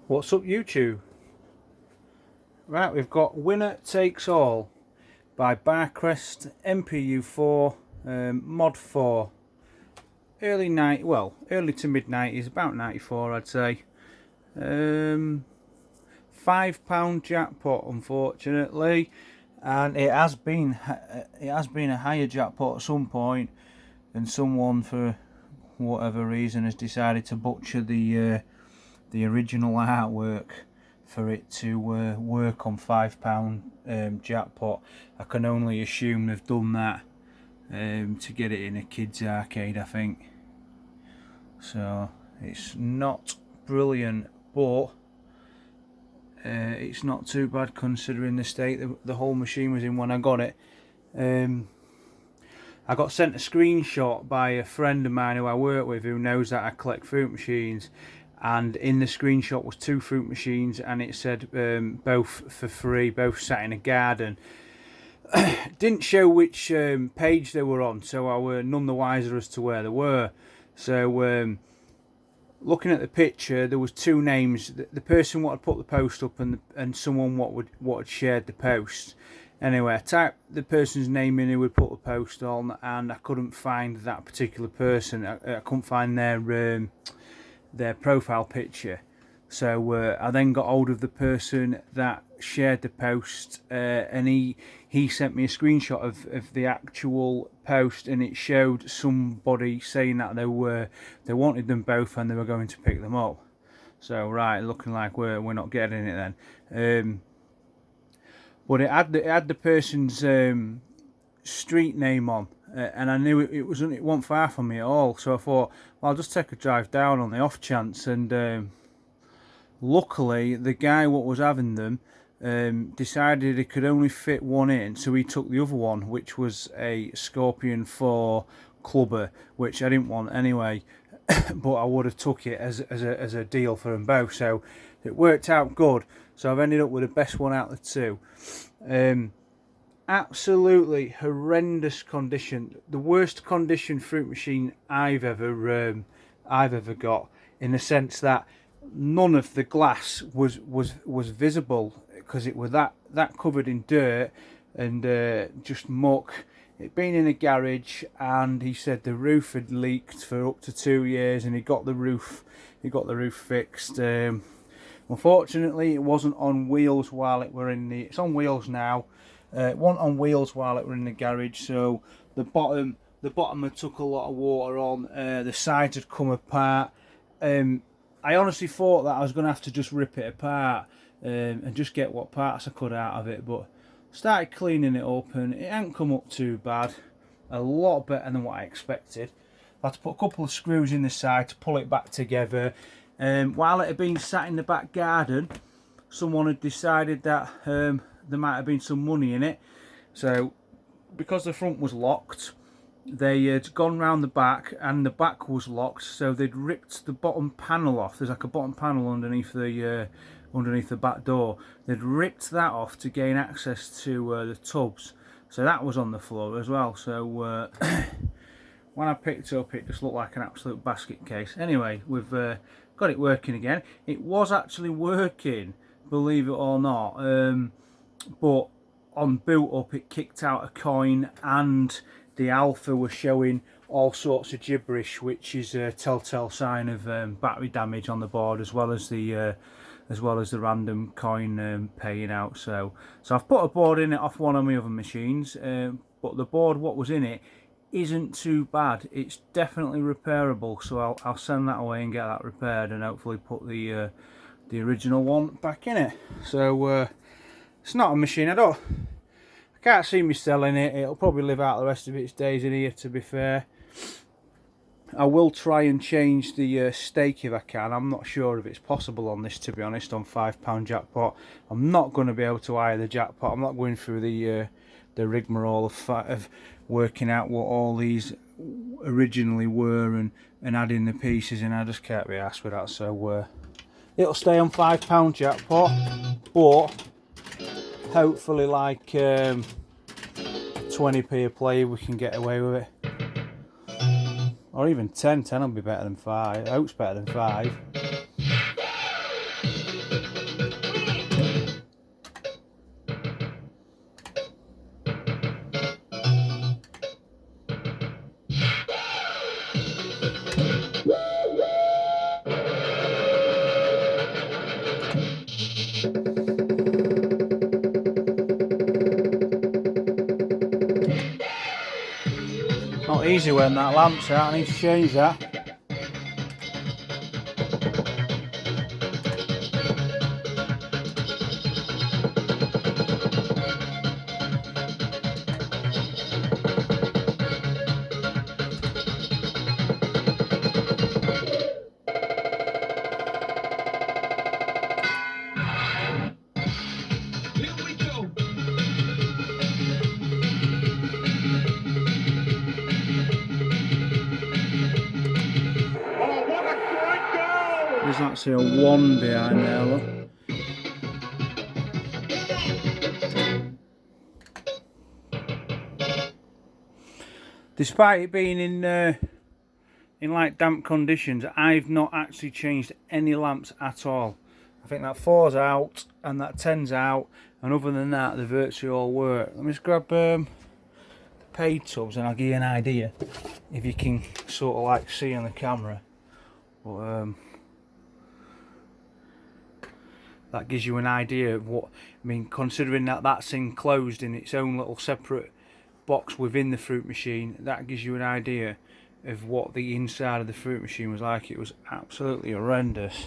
What's up, YouTube? Right, we've got Winner Takes All by Barcrest MPU4 Mod 4. Early to mid 90s, about 94 I'd say. £5 jackpot, unfortunately, and it has been a higher jackpot at some point, and someone for whatever reason has decided to butcher the original artwork for it to work on £5 jackpot. I can only assume they've done that to get it in a kids arcade, I think. So it's not brilliant, but it's not too bad considering the state the whole machine was in when I got it. I got sent a screenshot by a friend of mine who I work with, who knows that I collect fruit machines, and in the screenshot was 2 fruit machines, and it said both for free, both sat in a garden. Didn't show which page they were on, so I were none the wiser as to where they were. So looking at the picture, there was 2 names: the person what had put the post up and someone what had shared the post. Anyway, I typed the person's name in who would put the post on, and I couldn't find that particular person. I couldn't find their profile picture. So I then got hold of the person that shared the post, and he sent me a screenshot of the actual post, and it showed somebody saying that they wanted them both and they were going to pick them up. So right, looking like we're not getting it then. But it had the person's street name on, and I knew it wasn't far from me at all. So I thought, well, I'll just take a drive down on the off chance. And luckily, the guy what was having them decided he could only fit one in, so he took the other one, which was a Scorpion 4 clubber, which I didn't want anyway. But I would have took it as a deal for them both. So it worked out good. So I've ended up with the best one out of the 2. Absolutely horrendous condition. The worst condition fruit machine I've ever got, in the sense that none of the glass was visible, because it was that covered in dirt and just muck. It'd been in a garage, and he said the roof had leaked for up to 2 years, and he got the roof fixed. Unfortunately, it wasn't on wheels while it were in the. It's on wheels now. It wasn't on wheels while it were in the garage, so the bottom had took a lot of water on. The sides had come apart. I honestly thought that I was going to have to just rip it apart and just get what parts I could out of it, but started cleaning it up, and it hadn't come up too bad. A lot better than what I expected. I had to put a couple of screws in the side to pull it back together. While it had been sat in the back garden, someone had decided that there might have been some money in it. So because the front was locked, they had gone round the back, and the back was locked, so they'd ripped the bottom panel off. There's like a bottom panel underneath the back door. They'd ripped that off to gain access to the tubs, so that was on the floor as well. So when I picked it up, it just looked like an absolute basket case. Anyway, we've got it working again. It was actually working, believe it or not, but on boot up it kicked out a coin, and the alpha was showing all sorts of gibberish, which is a telltale sign of battery damage on the board, as well as the random coin paying out. So I've put a board in it off one of my other machines, but the board what was in it isn't too bad. It's definitely repairable, so I'll send that away and get that repaired, and hopefully put the original one back in it. So it's not a machine I can't see me selling it. It'll probably live out the rest of its days in here, to be fair. I will try and change the stake if I can. I'm not sure if it's possible on this, to be honest, on £5 jackpot. I'm not going to be able to hire the jackpot. I'm not going through the rigmarole of working out what all these originally were and adding the pieces in. I just can't be arsed with that. So it'll stay on £5 jackpot, but hopefully like 20p a play we can get away with it, or even 10 will be better than 5. I hope it's better than 5. Easy when that lamp's out, I need to change that. There's actually a 1 behind there, look. Despite it being in like damp conditions, I've not actually changed any lamps at all. I think that 4's out and that 10's out, and other than that they virtually all work. Let me just grab paid tubs and I'll give you an idea if you can sort of like see on the camera. But that gives you an idea of what I mean, considering that that's enclosed in its own little separate box within the fruit machine. That gives you an idea of what the inside of the fruit machine was like. It was absolutely horrendous.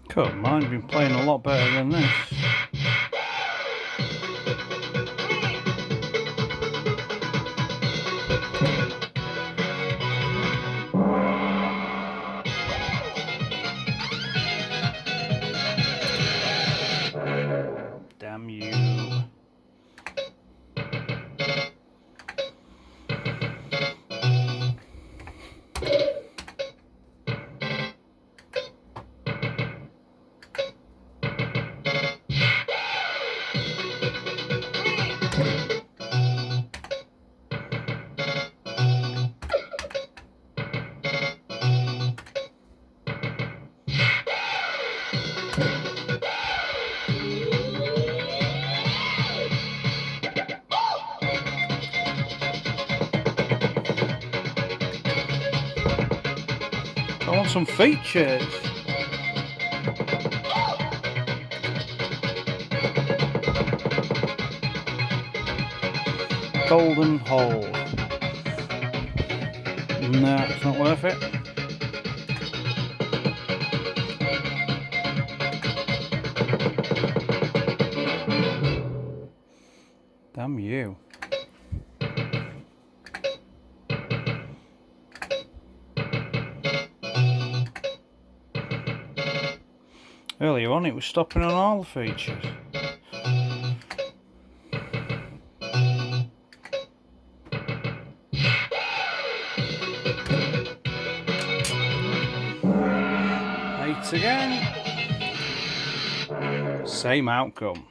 Come on, I've been playing a lot better than this. Damn you. I want some features. Golden hole. No, it's not worth it. Damn you. Earlier on it was stopping on all the features. Late again. Same outcome.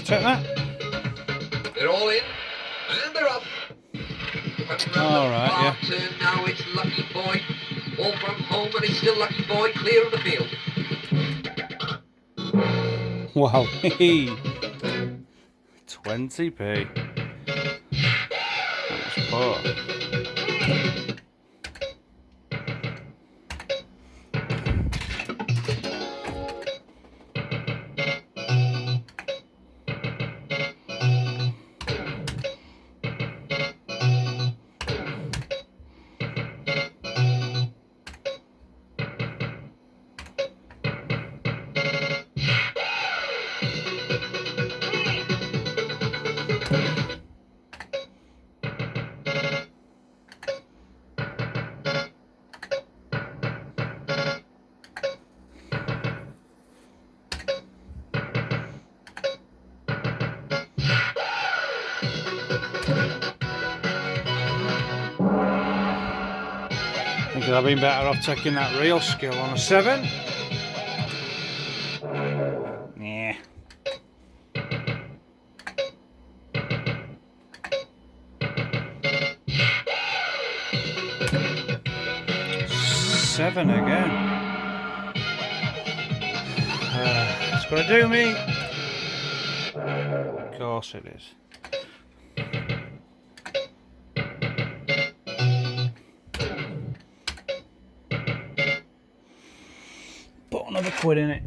Check that. They're all in, and they're up. All right, yeah. Turn now, it's Lucky Boy. All from home, and he's still Lucky Boy, clear of the field. Wow. 20p. That's poor. I think I've been better off taking that real skill on a 7. Yeah. Seven again. It's gonna do me. Of course it is. Put another quid in it.